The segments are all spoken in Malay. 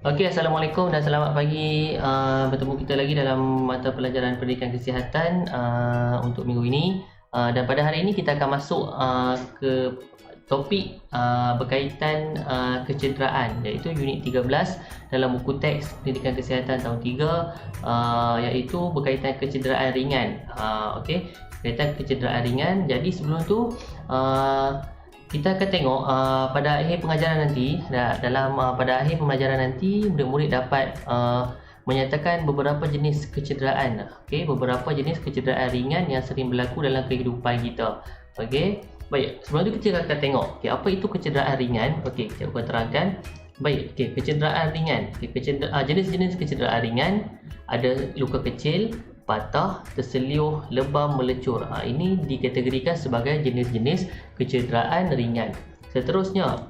Okey, Assalamualaikum dan selamat pagi. Bertemu kita lagi dalam mata pelajaran pendidikan kesihatan untuk minggu ini. Dan pada hari ini kita akan masuk ke topik berkaitan kecederaan, iaitu unit 13 dalam buku teks pendidikan kesihatan tahun 3, iaitu berkaitan kecederaan ringan. Okey, berkaitan kecederaan ringan. Jadi sebelum tu kita akan tengok pada akhir pengajaran nanti, pada akhir pembelajaran nanti murid-murid dapat menyatakan beberapa jenis kecederaan. Okey, beberapa jenis kecederaan ringan yang sering berlaku dalam kehidupan kita. Okey, baik, sebelum itu kita akan tengok apa itu kecederaan ringan. Okey, saya akan terangkan. Baik, kecederaan ringan. Jenis-jenis kecederaan ringan ada luka kecil, patah, terseliuh, lebam, melecur. Ini dikategorikan sebagai jenis-jenis kecederaan ringan. Seterusnya,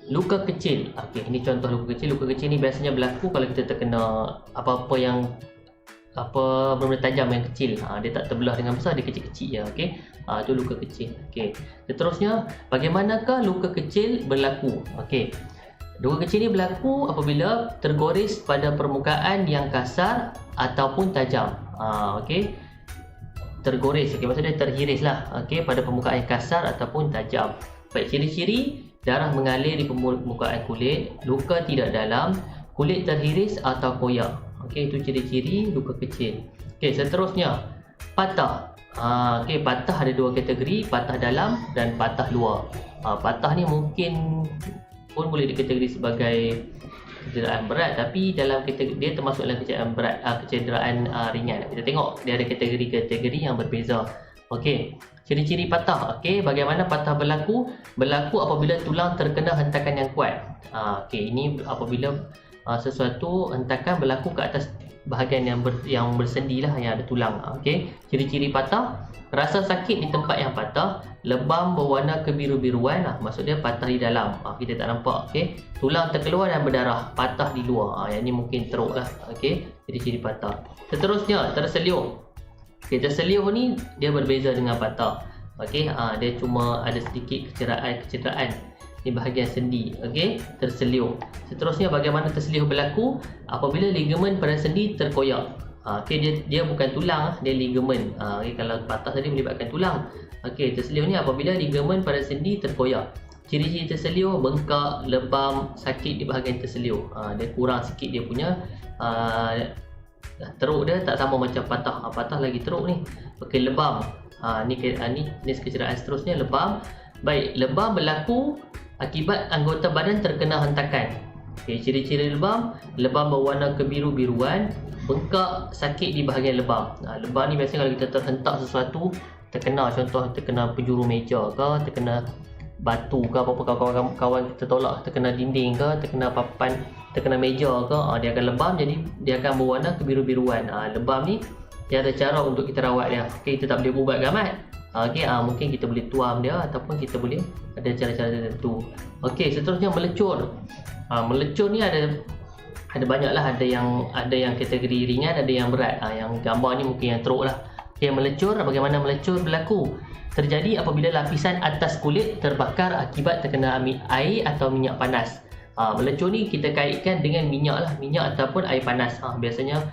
luka kecil. Okey, ini contoh luka kecil. Luka kecil ni biasanya berlaku kalau kita terkena benda tajam yang kecil. Dia tak terbelah dengan besar, dia kecil-kecil je. Okey, itu luka kecil. Okey. Seterusnya, bagaimanakah luka kecil berlaku? Okey. Luka kecil ini berlaku apabila tergores pada permukaan yang kasar ataupun tajam. Okey. Tergores, maksudnya terhiris lah. Okey, pada permukaan yang kasar ataupun tajam. Baik, ciri-ciri: darah mengalir di permukaan kulit, luka tidak dalam, kulit terhiris atau koyak. Okey, itu ciri-ciri luka kecil. Okey, seterusnya patah. Okey, patah ada dua kategori, patah dalam dan patah luar. Patah ni mungkin pun boleh dikategori sebagai kecederaan berat, tapi dalam kategori dia termasuk dalam kecederaan berat, kecederaan ringan. Kita tengok dia ada kategori-kategori yang berbeza. Okey, ciri-ciri patah. Okey, bagaimana patah berlaku? Berlaku apabila tulang terkena hentakan yang kuat. Okey, ini apabila sesuatu hentakan berlaku ke atas bahagian yang bersendi lah, yang ada tulang. Okey, ciri-ciri patah: rasa sakit di tempat yang patah, lebam berwarna kebiru-biruan, maksud dia patah di dalam, kita tak nampak. Okey, tulang terkeluar dan berdarah, patah di luar. Yang ni mungkin teruk lah. Okey, ciri-ciri patah. Seterusnya, terseliuh. Okey, terseliuh ni dia berbeza dengan patah. Okey, dia cuma ada sedikit kecederaan di bahagian sendi. Okey, terseliuh. Seterusnya, bagaimana terseliuh berlaku? Apabila ligamen pada sendi terkoyak. Okey, dia bukan tulang, dia ligamen. Okay, kalau patah tadi melibatkan tulang. Okey, terseliuh ni apabila ligamen pada sendi terkoyak. Ciri-ciri terseliuh: bengkak, lebam, sakit di bahagian terseliuh. Dia kurang sikit dia punya teruk dia, tak sama macam patah. Patah lagi teruk ni. Okey, lebam. Ni jenis kecederaan seterusnya, lebam. Baik, lebam berlaku akibat anggota badan terkena hentakan. Okey, ciri-ciri lebam: lebam berwarna kebiru-biruan, bengkak, sakit di bahagian lebam. Lebam ni biasanya kalau kita terhentak sesuatu, contoh terkena penjuru meja ke, terkena batu ke, apa-apa kawan-kawan kita tolak, terkena dinding ke, terkena papan, terkena meja ke, dia akan lebam, jadi dia akan berwarna kebiru-biruan. Lebam ni dia ada cara untuk kita rawat dia. Okey, kita tak boleh ubat gamat. Okey, mungkin kita boleh tuam dia ataupun kita boleh ada cara-cara tertentu. Okey, seterusnya melecur. Melecur ni ada banyak lah, ada yang kategori ringan, ada yang berat. Yang gambar ni mungkin yang teruk lah. Okey, melecur. Bagaimana melecur berlaku? Terjadi apabila lapisan atas kulit terbakar akibat terkena air atau minyak panas. Melecur ni kita kaitkan dengan minyak lah, minyak ataupun air panas. Biasanya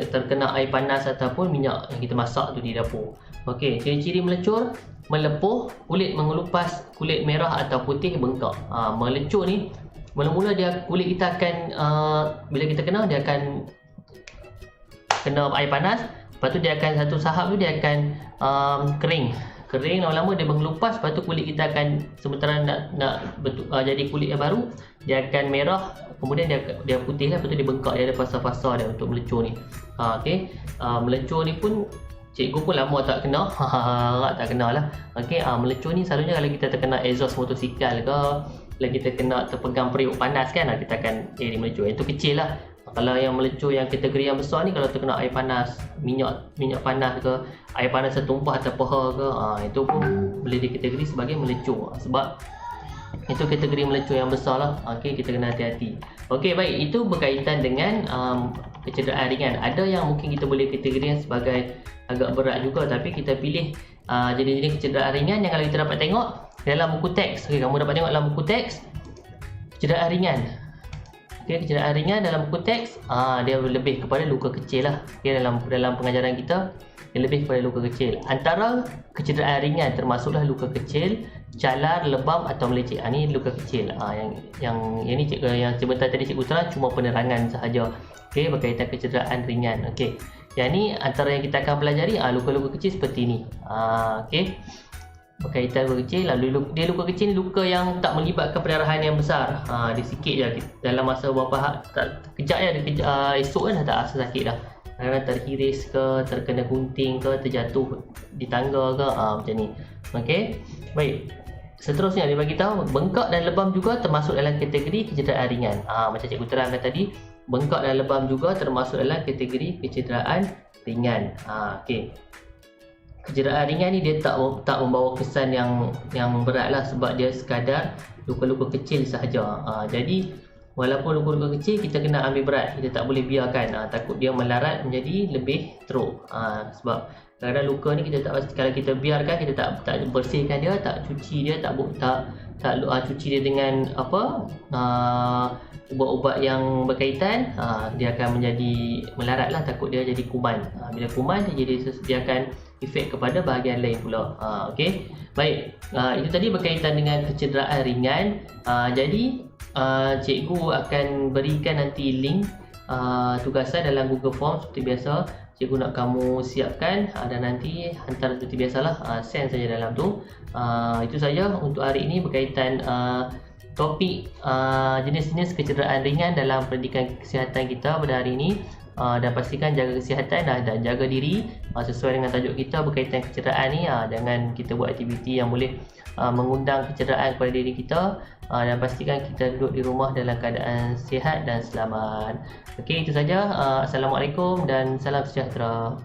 terkena air panas ataupun minyak yang kita masak tu di dapur. Okey, ciri-ciri melecur: melepuh, kulit mengelupas, kulit merah atau putih, bengkak. Melecur ni mula-mula kulit kita akan bila kita kena, dia akan kena air panas, lepas tu dia akan satu sahap tu dia akan kering lama-lama dia mengelupas, lepas tu kulit kita akan sementara nak jadi kulit yang baru, dia akan merah, kemudian dia putih lah, lepas tu dia bengkak, dia ada fasa-fasa dia untuk melecur ni. Okey, melecur ni pun cikgu pun lama tak kena, tak kenal lah. Okey, melecur ni selalunya kalau kita terkena exhaust motosikal ke, kalau kita kena terpegang periuk panas kan, kita akan dia melecur. Itu kecil lah. Kalau yang melecur yang kategori yang besar ni, kalau terkena air panas, minyak panas ke, air panas tertumpah atas paha ke, itu pun boleh dikategori sebagai melecur. Sebab itu kategori melecur yang besar lah. Okey, kita kena hati-hati. Okey, baik, itu berkaitan dengan kecederaan ringan. Ada yang mungkin kita boleh kategorikan sebagai agak berat juga, tapi kita pilih jenis-jenis kecederaan ringan yang kalau kita dapat tengok dalam buku teks. Okey, kamu dapat tengok dalam buku teks kecederaan ringan. Okay, kecederaan ringan dalam buku teks dia lebih kepada luka kecil lah. Okay, dalam pengajaran kita dia lebih kepada luka kecil. Antara kecederaan ringan termasuklah luka kecil, calar, lebam atau melecet. Ni luka kecil. Yang ni yang sebentar tadi cikgu terang cuma penerangan sahaja. Okey, berkaitan kecederaan ringan. Okey. Yang ni antara yang kita akan pelajari luka-luka kecil seperti ni. Okey. Berkaitan luka kecil, lalu dia luka kecil ni luka yang tak melibatkan pendarahan yang besar. Dia sikit je dalam masa beberapa kejap je, esok kan dah tak rasa sakit dah. Kadang terhiris ke, terkena gunting ke, terjatuh di tangga ke, macam ni. Okey. Baik. Seterusnya dia bagi tahu bengkak dan lebam juga termasuk dalam kategori kecederaan ringan. Macam cikgu terangkan tadi, bengkak dan lebam juga termasuk dalam kategori kecederaan ringan. Okey. Kecederaan ringan ni dia tak membawa kesan yang berat lah, sebab dia sekadar luka-luka kecil sahaja. Jadi walaupun luka-luka kecil kita kena ambil berat, kita tak boleh biarkan, takut dia melarat menjadi lebih teruk. Sebab kadang luka ni kita tak pasti, kalau kita biarkan, kita tak bersihkan dia, tak cuci dia, tak cuci dia dengan ubat-ubat yang berkaitan, dia akan menjadi melarat lah, takut dia jadi kuman. Bila kuman dia akan efek kepada bahagian lain pula. Okey. Baik, itu tadi berkaitan dengan kecederaan ringan. Jadi cikgu akan berikan nanti link tugasan dalam Google Form seperti biasa. Cikgu nak kamu siapkan dan nanti hantar seperti biasalah, send saja dalam tu. Itu saja untuk hari ini berkaitan topik jenis-jenis kecederaan ringan dalam pendidikan kesihatan kita pada hari ini. Dan pastikan jaga kesihatan dan jaga diri sesuai dengan tajuk kita berkaitan kecederaan ni. Jangan kita buat aktiviti yang boleh mengundang kecederaan kepada diri kita, dan pastikan kita duduk di rumah dalam keadaan sihat dan selamat. Okey, itu saja. Assalamualaikum dan salam sejahtera.